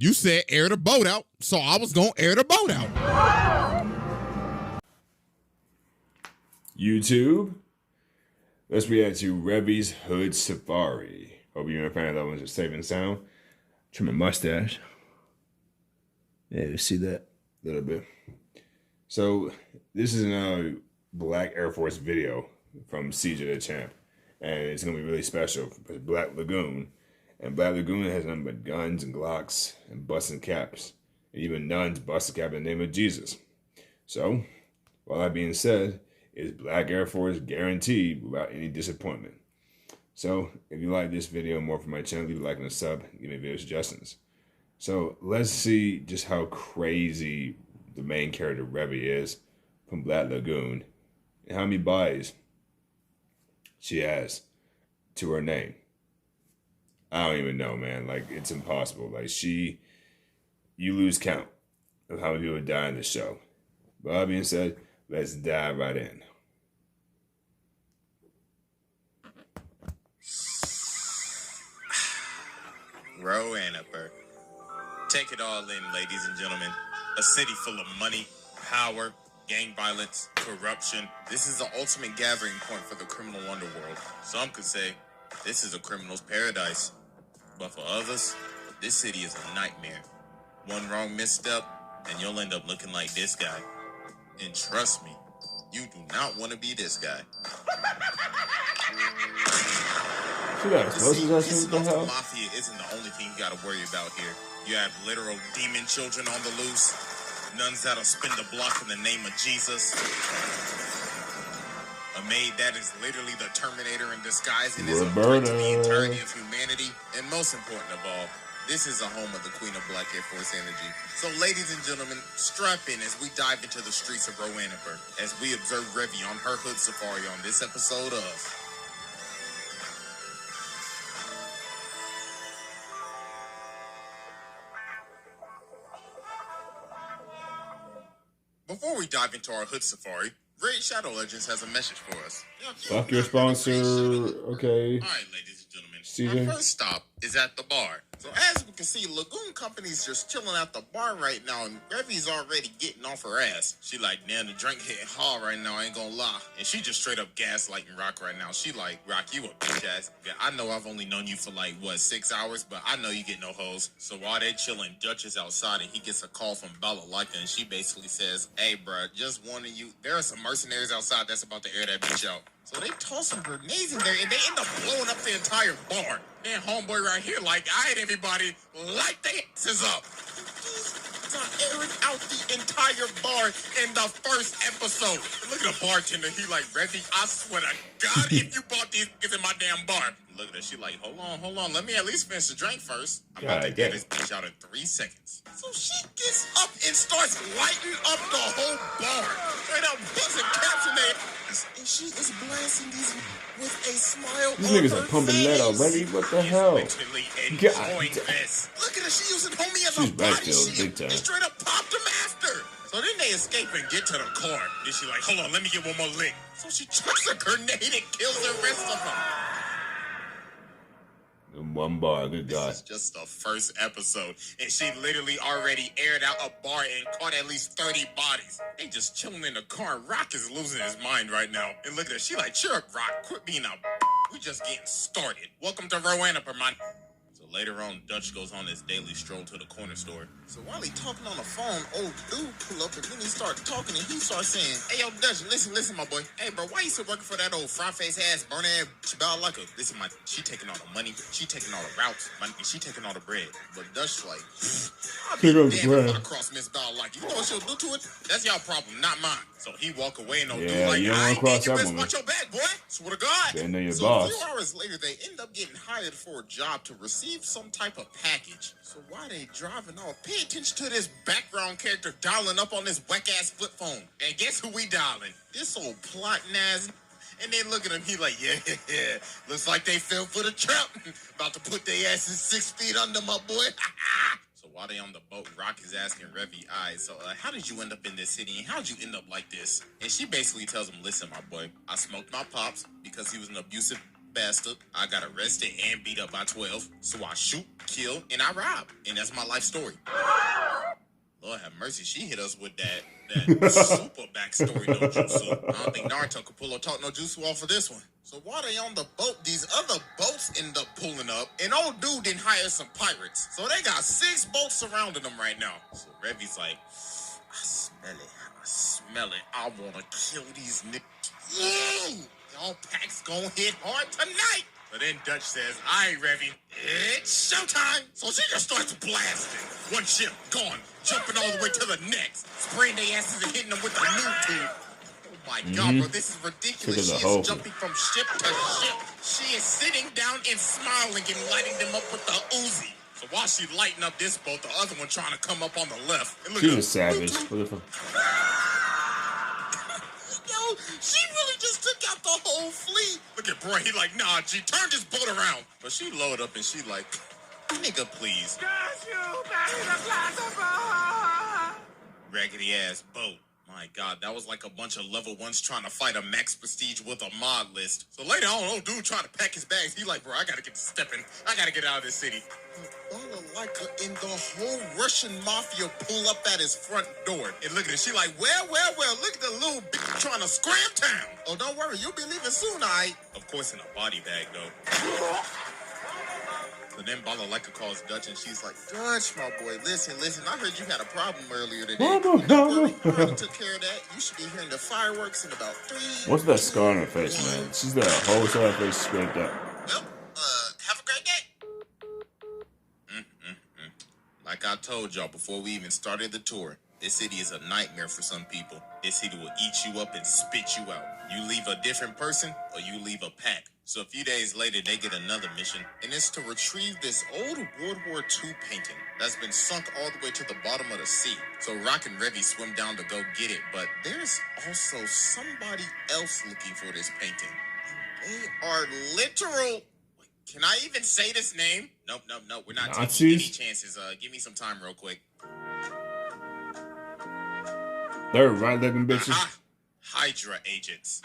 you said air the boat out, so I was gonna air the boat out. YouTube, let's react to REVY'S Hood Safari. Hope you're a fan of that one, just safe and sound. Trim my mustache. Yeah, you see that a little bit. So this is another Black Air Force video from Siege of the Champ, and it's gonna be really special for Black Lagoon. And Black Lagoon has nothing but guns and Glocks and busting caps, and even nuns busting cap in the name of Jesus. So, all that being said, is Black Air Force guaranteed without any disappointment. So, if you like this video more from my channel, leave a like and a sub, give me video suggestions. So, let's see just how crazy the main character Revy is from Black Lagoon, and how many bodies she has to her name. I don't even know, man. Like, it's impossible. Like, you lose count of how many people die in the show. But all that being said, let's dive right in. Roanoke. Take it all in, ladies and gentlemen. A city full of money, power, gang violence, corruption. This is the ultimate gathering point for the criminal underworld. Some could say this is a criminal's paradise. But for others, this city is a nightmare. One wrong misstep, and you'll end up looking like this guy. And trust me, you do not want to be this guy. She got explosives, the mafia isn't the only thing you got to worry about here. You have literal demon children on the loose, nuns that'll spin the block in the name of Jesus, a maid that is literally the Terminator in disguise and is a threat to the entirety of humanity, and most important of all, this is the home of the Queen of Black Air Force Energy. So ladies and gentlemen, strap in as we dive into the streets of Roanoke as we observe Revy on her hood safari on this episode of Before we dive into our hood safari, Raid Shadow Legends has a message for us. Fuck your sponsor, okay. Alright, ladies and gentlemen, CJ. our first stop is at the bar. So as we can see, Lagoon Company's just chilling at the bar right now, and Revy's already getting off her ass. She like, damn, the drink hit hard right now, I ain't gonna lie. And she just straight up gaslighting Rock right now. She like, Rock, you a bitch ass. Yeah, I know I've only known you for like, what, 6 hours, but I know you get no hoes. So while they chilling, Dutch is outside, and he gets a call from Balalaika, and she basically says, hey, bruh, just warning you, there are some mercenaries outside that's about to air that bitch out. So they toss some grenades in there, and they end up blowing up the entire bar. Man, homeboy right here, like, I had everybody light their asses up. Airing out the entire bar in the first episode. Look at the bartender. He like, Revy, I swear to God, if you bought these niggas in my damn bar. Look at her. She like, hold on. Let me at least finish the drink first. I'm about to get this bitch out in 3 seconds. So she gets up and starts lighting up the whole bar. Straight up buzzing caps in there. And she is blasting these with a smile These on niggas her are pumping face. lead already. What the hell? Literally enjoying this. Look at her. She using homie as a body shield. They straight up popped him after. So then they escape and get to the car. Then she like, hold on, let me get one more lick. So she chucks a grenade and kills the rest of them. In one bar, good God. This is just the first episode, and she literally already aired out a bar and caught at least 30 bodies. They just chilling in the car. Rock is losing his mind right now. And look at her. She like, cheer up, Rock. Quit being a we just getting started. Welcome to Roanoke, man. So later on, Dutch goes on his daily stroll to the corner store. So while he talking on the phone, old dude pull up, and then he starts talking, and he starts saying, hey, yo, Dutch, listen, my boy. Hey, bro, why you still working for that old fry-face ass, burn-ass Balalaika? Listen, she taking all the money, she taking all the routes, she taking all the bread. But Dutch like, I'll be damned if I cross Miss Balalaika. You know what she'll do to it? That's y'all problem, not mine. So he walk away, and old dude like, you don't want to cross that woman. Watch your back, boy. Swear to God. Better know your so boss. A few hours later, they end up getting hired for a job to receive some type of package. So while they driving off, pay attention to this background character dialing up on this whack-ass flip phone. And guess who we dialing? This old plotting ass. And they look at him, he like, yeah. Looks like they fell for the trap. About to put their asses 6 feet under, my boy. So while they on the boat, Rock is asking Revy, so how did you end up in this city, and how'd you end up like this? And she basically tells him, listen, my boy, I smoked my pops because he was an abusive bastard. I got arrested and beat up by 12. So I shoot, kill, and I rob. And that's my life story. Lord have mercy, she hit us with that super backstory no jutsu. I don't think Naruto could pull or talk no jutsu off of this one. So while they on the boat, these other boats end up pulling up, and old dude didn't hire some pirates. So they got 6 boats surrounding them right now. So Revy's like, I smell it. I wanna kill these niggas. Y'all packs gonna hit hard tonight. But then Dutch says, "Aye, Revy, it's showtime." So she just starts blasting. One ship gone, jumping all the way to the next, spraying their asses and hitting them with a new tube. Oh my God, bro, this is ridiculous. She is jumping from ship to ship. She is sitting down and smiling and lighting them up with the Uzi. So while she's lighting up this boat, the other one trying to come up on the left. And look, she's a savage. Yo, she really just took out the whole fleet. Look at Bray, he like, nah, she turned his boat around. But she load up and she like, nigga, please. Raggedy ass boat. My God, that was like a bunch of level 1s trying to fight a max prestige with a mod list. So later on, old dude trying to pack his bags. He like, bro, I gotta get to stepping. I gotta get out of this city. Balalaika and the whole Russian mafia pull up at his front door. And look at it. She like, well, look at the little bitch trying to scram town. Oh, don't worry. You'll be leaving soon, I. Of course, in a body bag, though. So then Balalaika calls Dutch and she's like, Dutch, my boy, listen, I heard you had a problem earlier today. Don't worry, I already took care of that. You should be hearing the fireworks in about 3. What's that scar on her face, man? She's got a whole side of her face scraped up. Well, have a great day. Like I told y'all before we even started the tour, this city is a nightmare for some people. This city will eat you up and spit you out. You leave a different person or you leave a pack. So a few days later, they get another mission, and it's to retrieve this old World War II painting that's been sunk all the way to the bottom of the sea. So Rock and Revy swim down to go get it, but there's also somebody else looking for this painting. They are literal... Can I even say this name? Nope. We're not taking any chances. Give me some time real quick. They're right-living bitches. Hydra agents.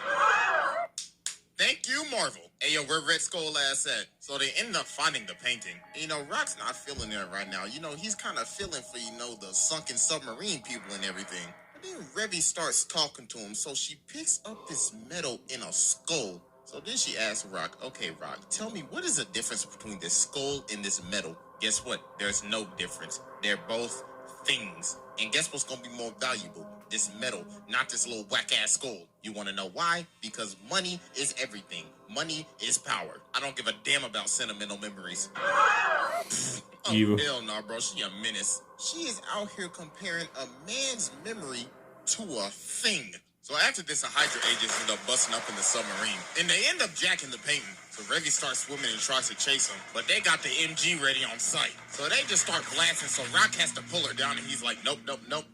Thank you, Marvel. Hey, yo, where Red Skull ass at? So they end up finding the painting. You know, Rock's not feeling it right now. You know, he's kind of feeling for, you know, the sunken submarine people and everything. But then Revy starts talking to him, so she picks up this metal in a skull. So then she asks Rock, okay, Rock, tell me, what is the difference between this skull and this metal? Guess what? There's no difference. They're both things. And guess what's going to be more valuable? This metal, not this little whack-ass skull. You want to know why? Because money is everything. Money is power. I don't give a damn about sentimental memories. Oh, hell no, bro. She a menace. She is out here comparing a man's memory to a thing. So after this, a Hydra agent end up busting up in the submarine, and they end up jacking the painting. So Revy starts swimming and tries to chase him, but they got the MG ready on site. So they just start blasting, so Rock has to pull her down, and he's like, nope,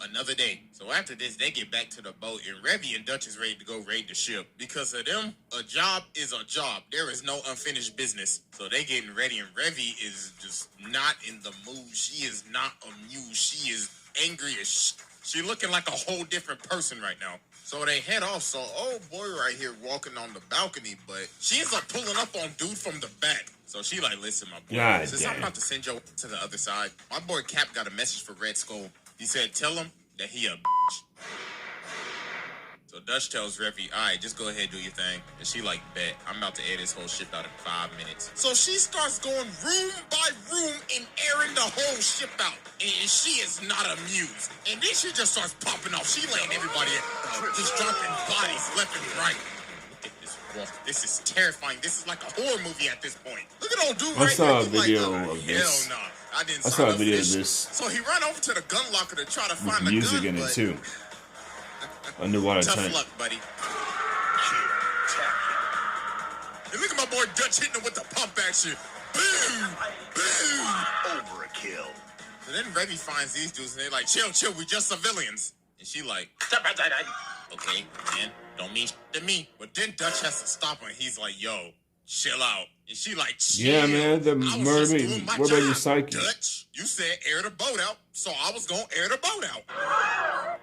another day. So after this, they get back to the boat, and Revy and Dutch is ready to go raid the ship. Because of them, a job is a job. There is no unfinished business. So they getting ready, and Revy is just not in the mood. She is not amused. She is angry as shit. She looking like a whole different person right now. So they head off. So old boy right here walking on the balcony, but she ends up pulling up on dude from the back. So she like, listen, my boy, since I'm about to send you to the other side, my boy Cap got a message for Red Skull. He said, tell him that he a bitch. So Dutch tells Revy, all right, just go ahead, do your thing. And she like, bet, I'm about to air this whole ship out in 5 minutes. So she starts going room by room and airing the whole ship out. And she is not amused. And then she just starts popping off. She laying everybody out, just dropping bodies left and right. Look at this walk. This is terrifying. This is like a horror movie at this point. Look at old dude right here. I saw a video of this. Hell no. I didn't I saw a video of this. So he ran over to the gun locker to try to find the music gun, in it too. Underwater tough tank. luck, buddy. And look at my boy Dutch hitting him with the pump action. Boom! Boom! Overkill. So then Revy finds these dudes and they're like, chill, we just civilians. And she like, okay, man, don't mean shit to me. But then Dutch has to stop her and he's like, yo, chill out. And she like, chill. Yeah, man, the mermaid. What about your psyche? Dutch, you said air the boat out, so I was gonna air the boat out.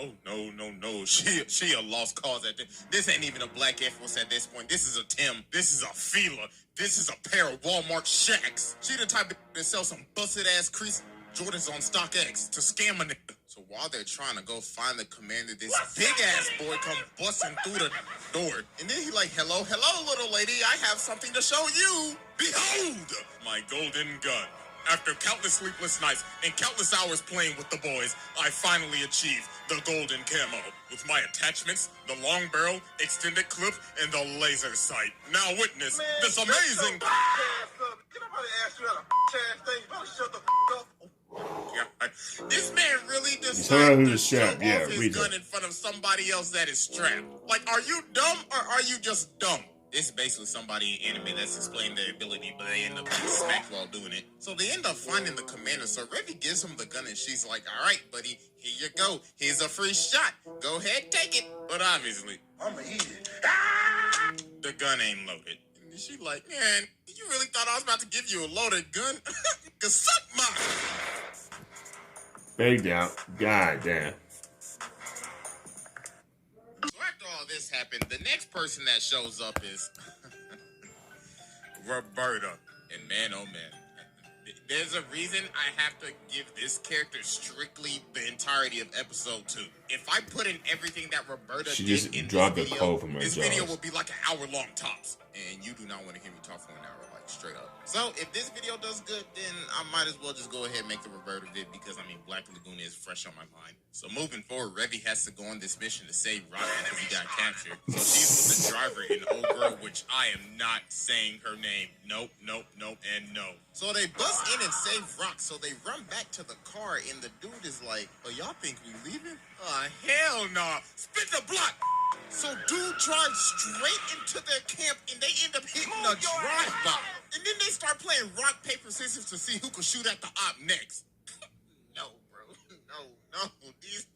Oh, no. She a lost cause at this. This ain't even a Black Air Force at this point. This is a Tim. This is a Fila. This is a pair of Walmart Shacks. She the type to sell some busted ass crease Jordans on StockX to scam a nigga. So while they're trying to go find the commander, this big ass boy come busting through the door. And then he like, hello, little lady. I have something to show you. Behold, my golden gun. After countless sleepless nights and countless hours playing with the boys, I finally achieved the golden camo. With my attachments, the long barrel, extended clip, and the laser sight. Now witness this amazing... Get nobody asked you that a thing. You better shut the up. Yeah, this man really Someone decided who's to show strapped. Yeah, off his read gun that. in front of somebody else that is strapped. Like, are you dumb or are you just dumb? It's basically somebody in anime that's explaining their ability, but they end up getting smacked while doing it. So they end up finding the commander. So Revy gives him the gun and she's like, all right, buddy, here you go. Here's a free shot. Go ahead, take it. But obviously, I'ma eat it. the gun ain't loaded. And she like, man, you really thought I was about to give you a loaded gun? Cause suck mine. Baked out. God damn. So after all this happened, the next person that shows up is Roberta. And man, oh man, there's a reason I have to give this character strictly the entirety of episode 2. If I put in everything that Roberta She did just in dropped this a video, quote from her this jaws. video will be like an hour-long tops. And you do not want to hear me talk for an hour, like straight up. So if this video does good, then I might as well just go ahead and make the Roberta vid because, I mean, Black Lagoon is fresh on my mind. So moving forward, Revy has to go on this mission to save Rock because he got captured. So she's with the driver and old girl, which I am not saying her name. Nope, and no. So they bust in and save Rock, so they run back to the car and the dude is like, oh, y'all think we leaving? Hell nah. Spit the block. So dude drives straight into their camp and they end up hitting a drive-by. And then they start playing rock, paper, scissors to see who could shoot at the op next. No, bro. No. These...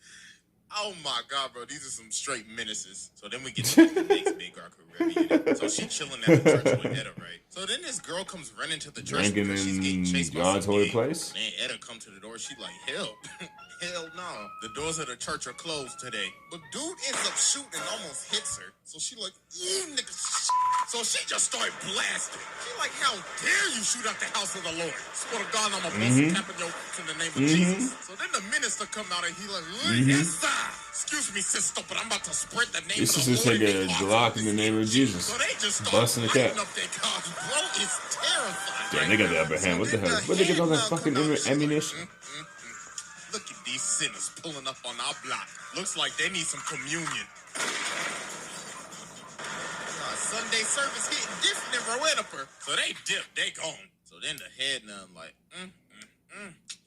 Oh my God, bro. These are some straight menaces. So then we get to the next big arc of Revy. So she chilling at the church with Etta, right? So then this girl comes running to the church Drinking because she's getting in chased by God's some holy gang. place? Man, Etta come to the door. She like, help. Hell no. The doors of the church are closed today. But dude ends up shooting and almost hits her. So she like, nigga. So she just started blasting. She like, how dare you shoot at the house of the Lord? Swear to God, I'm a bust tapping your in the name of Jesus. So then the minister come out and he like, yes, sir. Excuse me, sister, but I'm about to spread the name This of is the just Lord. like in a the hearts Glock of in the this name of Jesus. So they just start Busting the cap. lighting up their cars. Bro, it's terrifying. Damn, they got the upper hand. What the hell? Where'd they get all that fucking ammunition? Look at these sinners pulling up on our block. Looks like they need some communion. Sunday service hitting different than Roediper. So they dip, they gone. So then the head nun like,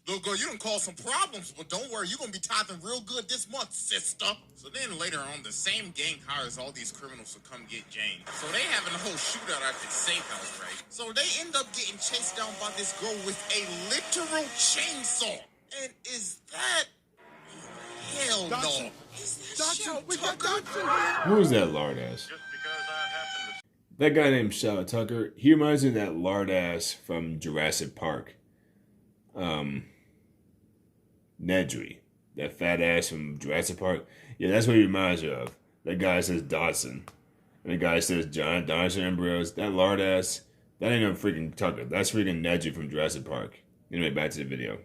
Little girl, you done caused some problems, but don't worry, you're gonna be tithing real good this month, sister. So then later on, the same gang hires all these criminals to come get Jane. So they having a whole shootout at this safe house, right? So they end up getting chased down by this girl with a literal chainsaw. And is that... Hell no. Is that Shell Tucker? Who is that lard ass? That guy named Shell Tucker. He reminds me of that lard ass from Jurassic Park. Nedry. That fat ass from Jurassic Park. Yeah, that's what he reminds you of. That guy says Dotson. And the guy says John Dodson embryos. That lard ass. That ain't no freaking Tucker. That's freaking Nedry from Jurassic Park. Anyway, back to the video.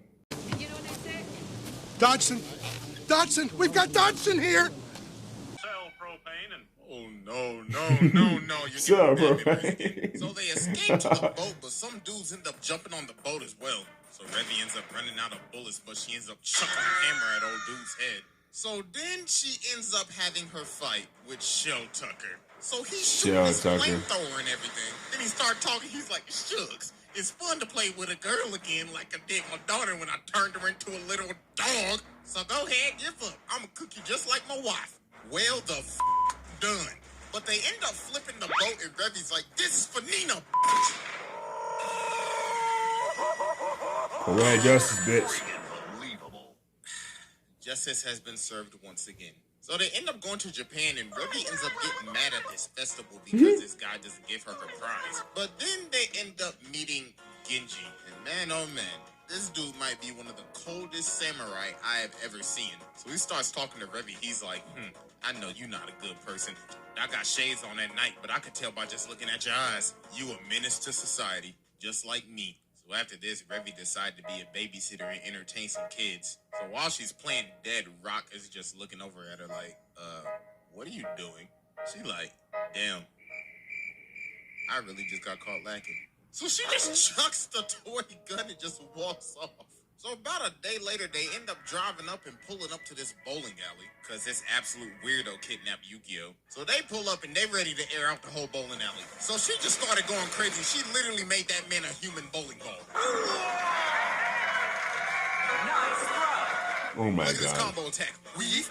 You know what I said? Dodson, we've got Dodson here. Sell propane and Oh, no. You're So, getting bad bro. memories. So they escape to the boat, but some dudes end up jumping on the boat as well. So Revy ends up running out of bullets, but she ends up chucking a hammer at old dude's head. So then she ends up having her fight with Shell Tucker. So he's shooting Shell his Tucker. flamethrower and everything. Then he started talking. He's like, Shucks, it's fun to play with a girl again like I did my daughter when I turned her into a little dog. So go ahead, give up. I'm going to cook you just like my wife. Well, the done. But they end up flipping the boat and Revy's like, this is for Nina, Poetic justice, bitch. Justice has been served once again. So they end up going to Japan and Revy ends up getting mad at this festival because this guy doesn't give her her prize. But then they end up meeting Genji. And man, oh man, This dude might be one of the coldest samurai I have ever seen. So he starts talking to Revy. He's like, I know you're not a good person. I got shades on at night, but I could tell by just looking at your eyes. You a menace to society, just like me. So after this, Revy decided to be a babysitter and entertain some kids. So while she's playing dead, Rock is just looking over at her like, what are you doing? She like, damn, I really just got caught lacking. So she just chucks the toy gun and just walks off. So about a day later, they end up driving up and pulling up to this bowling alley because this absolute weirdo kidnapped Yukio. So they pull up and they ready to air out the whole bowling alley. So she just started going crazy. She literally made that man a human bowling ball. Oh my Look at this god. combo attack. Weave.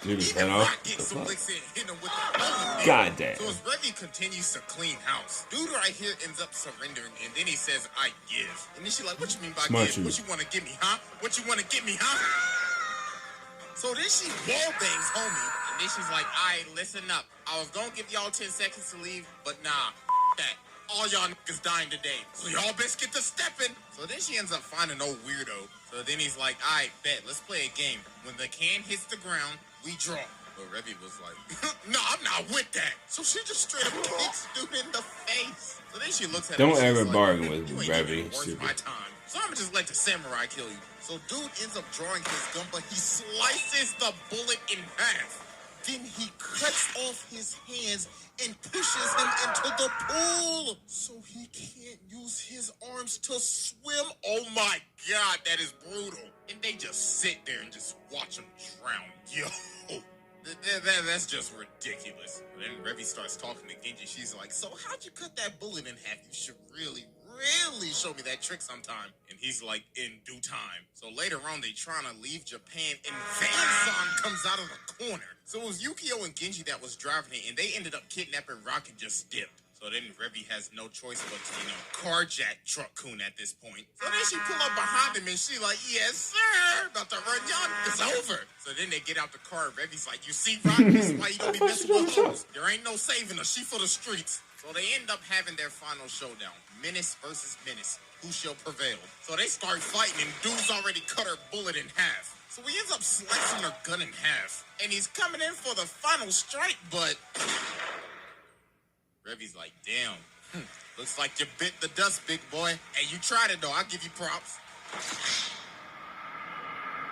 Dude, Even that off? Rock gets some licks in, hitting him with the bowling pin. God damn. So as Revy continues to clean house, dude right here ends up surrendering, and then he says, I give. And then she like, what you mean by Smart give? you. What you want to give me, huh? What you want to give me, huh? So then she wall bangs homie, and then she's like, all right, listen up. I was going to give y'all 10 seconds to leave, but nah, that. All y'all niggas dying today, so y'all best get to stepping. So then she ends up finding old weirdo. So then he's like, all right, bet, let's play a game. When the can hits the ground, we draw. But Revy was like, no, I'm not with that. So she just straight up kicks dude in the face. So then she looks at him. Don't and she's ever like, bargain with you ain't Revy, even worth stupid. my time. So I'm just let the samurai kill you. So dude ends up drawing his gun, but he slices the bullet in half. Then he cuts off his hands and pushes him into the pool so he can't use his arms to swim. Oh my god, that is brutal. And they just sit there and just watch him drown. Yo, that's just ridiculous. And then Revy starts talking to Genji. She's like, so how'd you cut that bullet in half? You should really show me that trick sometime. And he's like, in due time. So later on, they trying to leave Japan, and Van-san comes out of the corner. So it was Yukio and Genji that was driving it, and they ended up kidnapping Rock and just dipped. So then Revy has no choice but to, carjack Truck-kun at this point. So then she pull up behind him, and she like, yes, sir, about to run y'all. It's over. So then they get out the car, and Revy's like, you see, Rock, this is why you don't be messing with hoes. There ain't no saving her. She for the streets. So they end up having their final showdown. Menace versus Menace. Who shall prevail? So they start fighting, and dude's already cut her bullet in half. So he ends up slicing her gun in half. And he's coming in for the final strike, but Revy's like, damn. Looks like you bit the dust, big boy. Hey, you tried it, though. I'll give you props.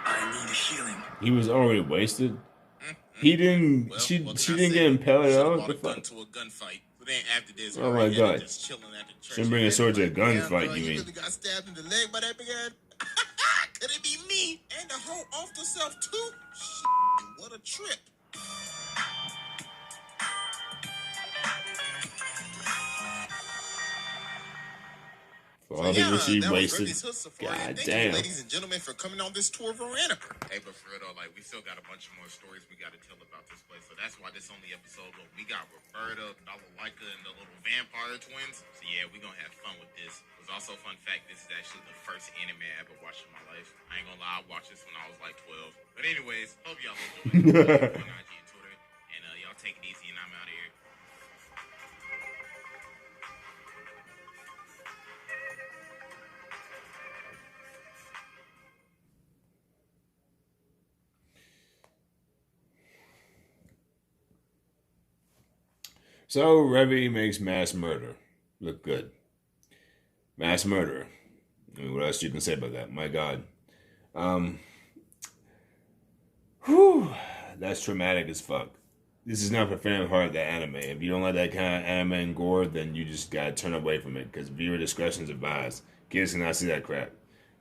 I need healing. He was already wasted. He didn't. Well, she what can I didn't say? get impaled Should've out. brought The a gun fuck. to a gunfight. But then after this, Oh my Revy God. just chilling at the church. Shouldn't bring a sword to a Damn, gunfight. bro, You mean? really got stabbed in the leg by that big ass? Could it be me? And the hoe off the self too? Shit, what a trip. For all people she that was wasted. Revy's Hood Safari. God Thank damn. you, ladies and gentlemen, for coming on this tour of Atlanta. Hey, but for real though, like, we still got a bunch of more stories we got to tell about this place. So that's why this only episode, look, we got Roberta, Balalaika, and the little vampire twins. So yeah, we gonna have fun with this. It was also a fun fact, this is actually the first anime I ever watched in my life. I ain't gonna lie, I watched this when I was like 12. But anyways, hope y'all enjoyed it. On IG and Twitter. And y'all take it easy, and I'm out of here. So Revy makes mass murder look good. Mass murderer. I mean, what else you can say about that? My God. Whew, that's traumatic as fuck. This is not for fan of heart, that anime. If you don't like that kind of anime and gore, then you just gotta turn away from it, because viewer discretion is advised. Kids cannot see that crap,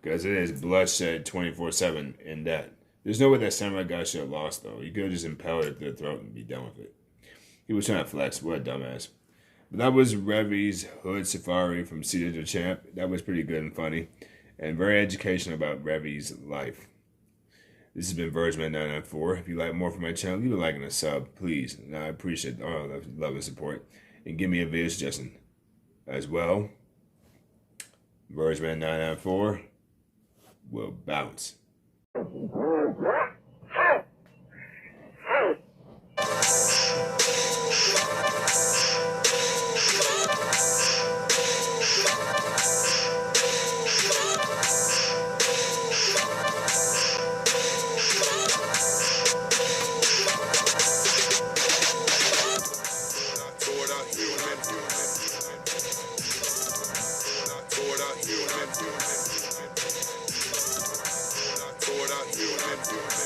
because it is bloodshed 24/7 in that. There's no way that samurai guy should have lost, though. He could have just impaled it through the throat and be done with it. He was trying to flex. What a dumbass. But that was Revy's Hood Safari from Cedar to Champ. That was pretty good and funny, and very educational about Revy's life. This has been virgman994. If you like more from my channel, leave a like and a sub, please. And I appreciate all the love and support. And give me a video suggestion as well. virgman994 will bounce. Let's do it,